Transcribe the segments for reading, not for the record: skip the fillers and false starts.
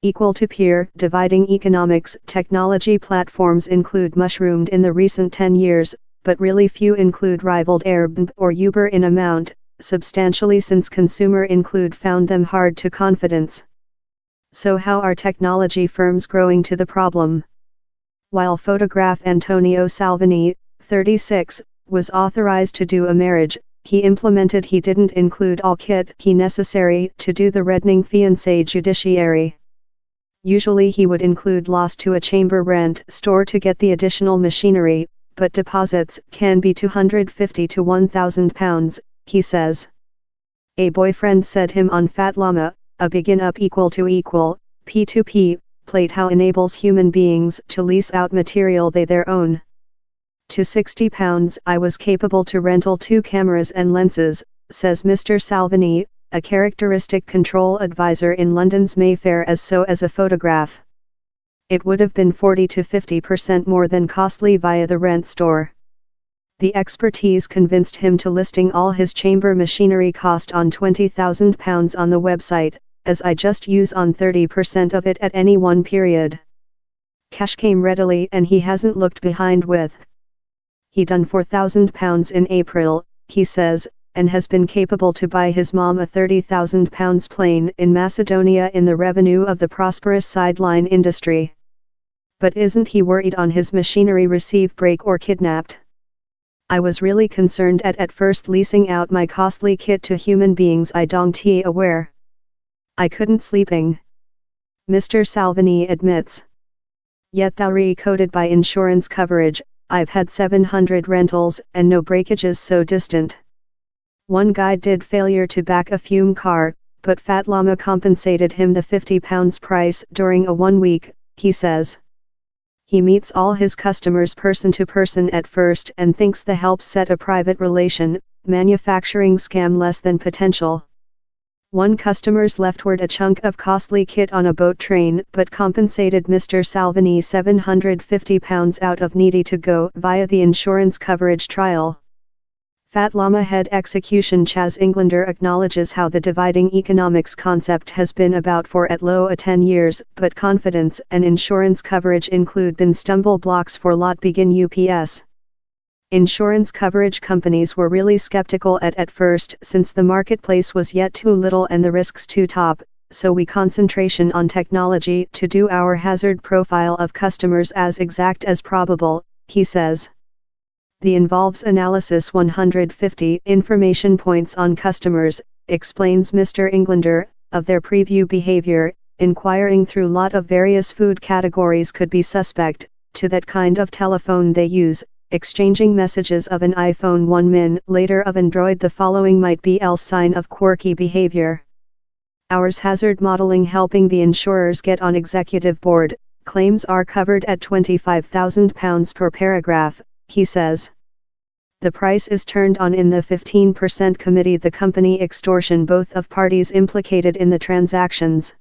Equal to peer dividing economics. Technology platforms include mushroomed in the recent 10 years, but really few include rivaled Airbnb or Uber in amount, substantially since consumer include found them hard to confidence. So how are technology firms growing to the problem? While photograph Antonio Salvini, 36, was authorized to do a marriage, he didn't include all kit he necessary to do the reddening fiancé judiciary. Usually he would include loss to a chamber rent store to get the additional machinery, but deposits can be £250 to £1,000, he says. A boyfriend said him on Fat Llama, a begin up equal to equal, P2P, plate how enables human beings to lease out material they their own. To £60 I was capable to rental 2 cameras and lenses, says Mr. Salvini, a characteristic control advisor in London's Mayfair as a photograph. It would have been 40 to 50% more than costly via the rent store. The expertise convinced him to listing all his chamber machinery cost on £20,000 on the website, as I just use on 30% of it at any one period. Cash came readily and he hasn't looked behind with. He done £4,000 in April, he says, and has been capable to buy his mom a £30,000 plane in Macedonia in the revenue of the prosperous sideline industry. But isn't he worried on his machinery receive break or kidnapped? I was really concerned at first leasing out my costly kit to human beings I don't aware. I couldn't sleeping. Mr. Salvini admits. Yet thou recoded by insurance coverage, I've had 700 rentals and no breakages so distant. One guy did failure to back a fume car, but Fat Llama compensated him the £50 price during a 1 week, he says. He meets all his customers person to person at first and thinks the help set a private relation, manufacturing scam less than potential. One customer's leftward a chunk of costly kit on a boat train but compensated Mr. Salvini £750 out of needy to go via the insurance coverage trial. Fat Llama head execution Chaz Englander acknowledges how the dividing economics concept has been about for at low a 10 years, but confidence and insurance coverage include been stumble blocks for lot begin UPS. Insurance coverage companies were really skeptical at first since the marketplace was yet too little and the risks too top, so we concentration on technology to do our hazard profile of customers as exact as probable, he says. The involves analysis 150 information points on customers, explains Mr. Englander, of their preview behavior, inquiring through lot of various food categories could be suspect, to that kind of telephone they use, exchanging messages of an iPhone 1 min later of Android the following might be else sign of quirky behavior. Ours hazard modeling helping the insurers get on executive board, claims are covered at £25,000 per paragraph, he says. The price is turned on in the 15% committee the company extortion both of parties implicated in the transactions.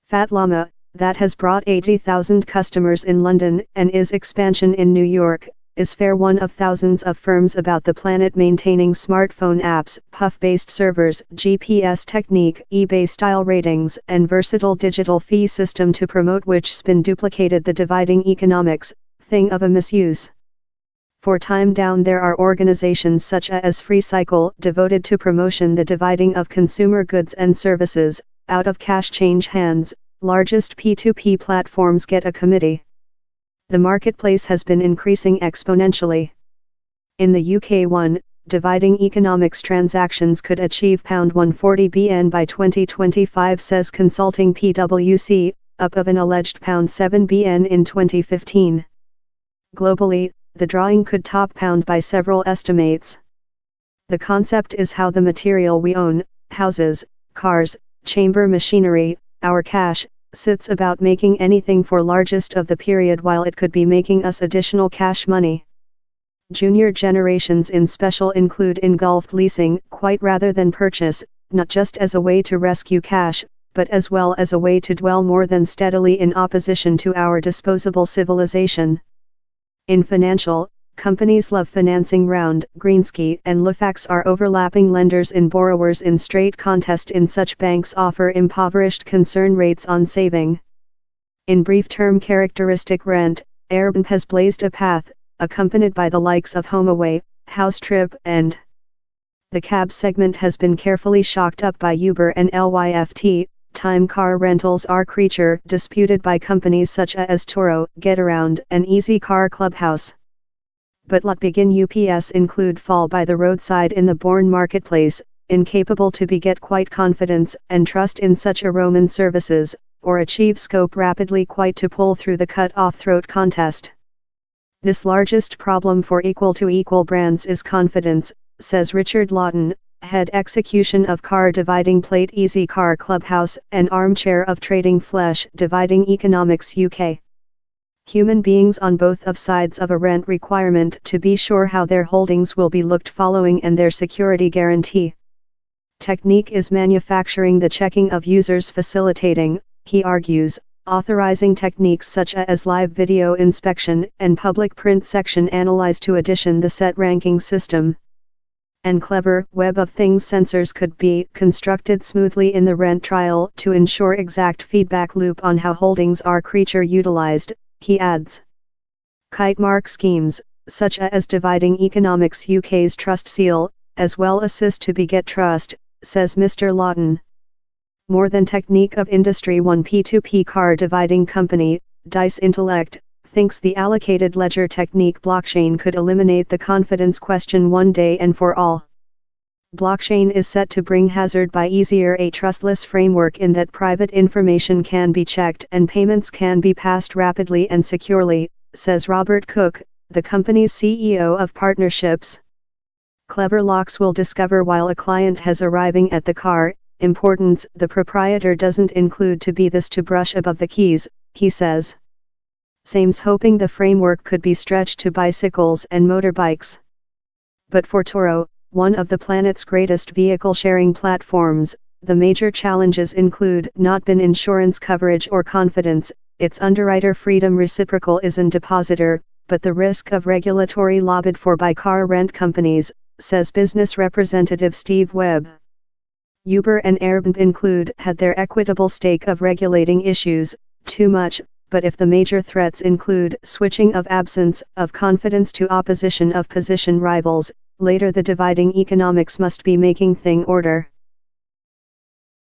Fat Llama, that has brought 80,000 customers in London and is expansion in New York, is fair one of thousands of firms about the planet maintaining smartphone apps, puff-based servers, GPS technique, eBay-style ratings and versatile digital fee system to promote which spin duplicated the dividing economics, thing of a misuse. For time down there are organizations such as Free Cycle devoted to promotion the dividing of consumer goods and services, out of cash change hands, largest P2P platforms get a committee. The marketplace has been increasing exponentially. In the UK dividing economics transactions could achieve £140 billion by 2025 says consulting PwC, up of an alleged £7 billion in 2015. Globally, the drawing could top pound by several estimates. The concept is how the material we own, houses, cars, chamber machinery, our cash, sits about making anything for largest of the period while it could be making us additional cash money. Junior generations in special include engulfed leasing quite rather than purchase, not just as a way to rescue cash, but as well as a way to dwell more than steadily in opposition to our disposable civilization. In financial, Companies love financing round, Greensky and Lufax are overlapping lenders in borrowers in straight contest in such banks offer impoverished concern rates on saving. In brief term characteristic rent, Airbnb has blazed a path, accompanied by the likes of HomeAway, Housetrip and the cab segment has been carefully shocked up by Uber and Lyft. Time car rentals are creature disputed by companies such as Turo, Getaround, and Easy Car Clubhouse. But let begin UPS include fall by the roadside in the born marketplace, incapable to beget quite confidence and trust in such a Roman services, or achieve scope rapidly quite to pull through the cut-off throat contest. This largest problem for equal-to-equal brands is confidence, says Richard Lawton, head execution of car dividing plate Easy Car Clubhouse and armchair of Trading Flesh Dividing Economics UK. Human beings on both of sides of a rent requirement to be sure how their holdings will be looked following and their security guarantee. Technique is manufacturing the checking of users facilitating, he argues, authorizing techniques such as live video inspection and public print section analyze to addition the set ranking system. And clever Web of Things sensors could be constructed smoothly in the rent trial to ensure exact feedback loop on how holdings are creature utilized, he adds. Kite mark schemes, such as Dividing Economics UK's trust seal, as well assist to beget trust, says Mr. Lawton. More than technique of industry, one P2P car dividing company, Dice Intellect, thinks the allocated ledger technique blockchain could eliminate the confidence question one day and for all. Blockchain is set to bring hazard by easier a trustless framework in that private information can be checked and payments can be passed rapidly and securely, says Robert Cook, the company's CEO of partnerships. Clever locks will discover while a client has arriving at the car. Importance the proprietor doesn't include to be this to brush above the keys, he says. Same's hoping the framework could be stretched to bicycles and motorbikes. But for Turo, one of the planet's greatest vehicle sharing platforms, the major challenges include not been insurance coverage or confidence, its underwriter freedom reciprocal is an depositor, but the risk of regulatory lobbied for by car rent companies, says business representative Steve Webb. Uber and Airbnb had their equitable stake of regulating issues, too much, but if the major threats include switching of absence of confidence to opposition of position rivals, later the dividing economics must be making thing order.